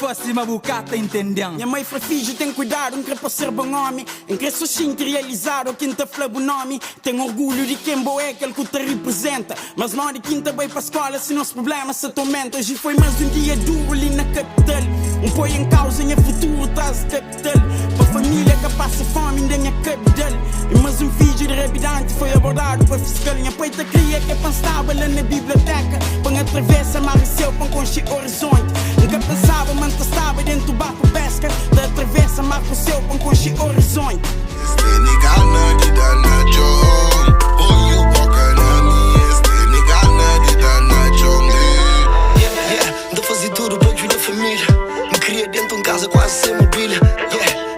fosse uma bocata entendendo. Minha mãe foi filho, tem cuidado, não quer para ser bom homem. Em que sou sinto realizado, quem te flaba o nome. Tenho orgulho de quem boa é aquele que te representa. Mas não de quem te vai para a escola, se não se problema se atormenta. Hoje foi mais um dia duro ali na capital. Põe em causa em futuro, traz capital. Para a família que passa fome, ainda é capital. E mais um filho de rabidante foi abordado para fiscal. Minha peita cria que pensava lá na biblioteca. Põe atravessa, amarreceu, põe com o horizonte. Nunca pensava, mas estava dentro do barco pesca. Da travessa, marca o seu, põe com o horizonte. Este nigana de dana jong. Oh, you boca na minha. Este nigana de dana jong. De fazer tudo para ajudar a família. Me queria dentro de casa quase sem mobília.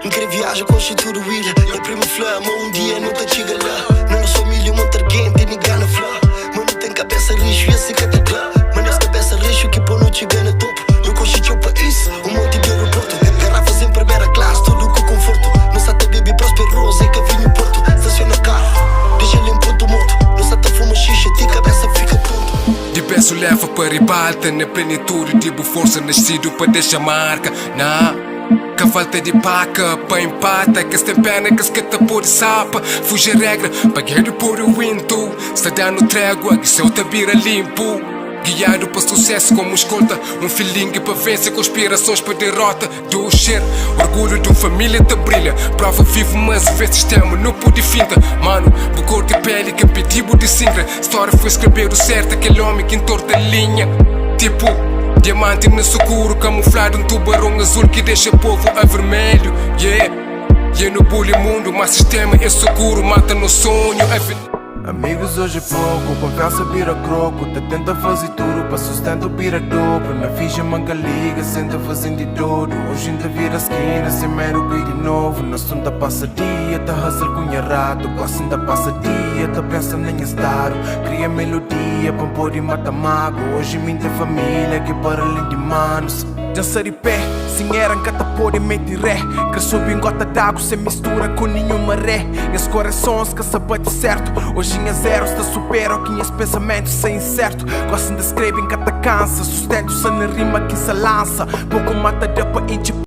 Me queria viajar com tudo ilha. Minha prima flama, dia nunca chega lá. Na nossa família, um targuente, ninguém na flá. Mas não tem cabeça lixo e assim que até clã. Mas nessa cabeça lixo que por não chega na topo. Eu conchite o país, monte de aeroporto. Garrafas em primeira classe, tudo com conforto. Não sata bebê prosperosa e que vinho porto. Estaciona carro, deixa ele em ponto morto. Não sata fuma xixa, de cabeça fica tonto. De peço leva para ribalta na plenitude. Tipo força nascido para deixar marca. Que falta de paca, para empata. Que se tem pena, que se cata por sapa. Fugir regra, paguei por o winto. Está dando trégua, que seu tabira limpo. Guiado para sucesso como escolta. Um feeling para vencer, conspirações para derrota. Do cheiro, orgulho de uma família te brilha. Prova vivo, mas vê sistema, não pude finta. Mano, por cor de pele que pediu de singra. História foi escrever o certo, aquele homem que entorta a linha. Tipo diamante no escuro, camuflado um tubarão azul que deixa o povo a vermelho. E no bullying mundo, mas sistema é seguro, mata no sonho. Amigos hoje é pouco, confiança vira croco. Tá tenta fazer tudo para sustento vira dobro. Na ficha manca liga, senta fazendo de todo. Hoje ainda vira esquina, sem mero bem de novo. Na sonda passa dia, tá hustle com rato. Quase ainda passa dia, tá pensando em estado. Cria melodia, pra pôr e mata mago. Hoje minha família que para além de manos. Já sei pé, sem era cata pode meter ré. Cresceu bem gota d'água, sem mistura com nenhuma ré. E as corações que sabem certo. Hoje em zero está supera o que os pensamentos sem incerto. Quase ainda escrevem cata cansa. Sustento-se na rima que se lança. Pouco mata de pra